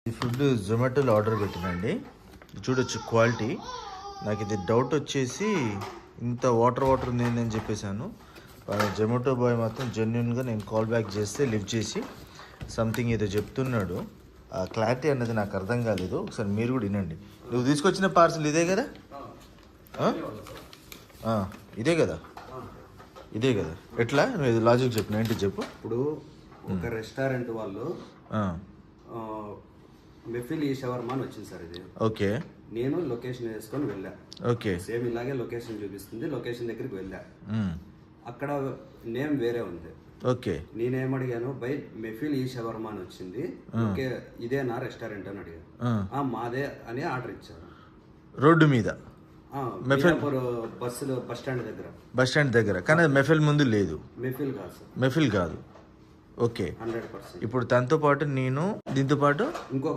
ఈ food జొమాటోలో order పెట్టినండి, చూడొచ్చు quality. నాకు ఇది డౌట్ వచ్చేసి ఇంత వాటర్ ఉంది అని చెప్పేశాను. జొమాటో బాయ్ మాత్రం జెన్యున్గా నేను కాల్ బ్యాక్ చేస్తే లిఫ్ట్ చేసి సంథింగ్ ఏదో చెప్తున్నాడు. ఆ క్లారిటీ అన్నది నాకు అర్థం కాలేదు. ఒకసారి మీరు కూడా వినండి. నువ్వు తీసుకొచ్చిన పార్సల్ ఇదే కదా? ఇదే కదా? ఇదే కదా? ఎట్లా నువ్వు లాజిక్ చెప్పు, ఏంటి చెప్పు. ఇప్పుడు ఒక రెస్టారెంట్ వాళ్ళు మెఫిల్ ఈ షవర్మా అని వచ్చింది సార్. ఇది ఓకే. నేను లొకేషన్ వేసుకొని వెళ్ళా. ఓకే. సేమ్ ఇలాగే లొకేషన్ చూపిస్తుంది. లొకేషన్ దగ్గరికి వెళ్ళా, అక్కడ నేమ్ వేరే ఉంది. ఓకే. నేనేమడిగాను, బై మెఫిల్ ఈ షవర్మా అని వచ్చింది, ఓకే ఇదే నా రెస్టారెంట్ అని అడిగాను. మాదే అని ఆర్డర్ ఇచ్చాను. రోడ్డు మీద బస్సులో బస్ స్టాండ్ దగ్గర కానీ మెఫిల్ ముందు లేదు. మెఫిల్ కాదు సార్, మెఫిల్ కాదు. ఓకే. 100%. ఇప్పుడు తనతో పాటు నేను దీంతో పాటు ఇంకో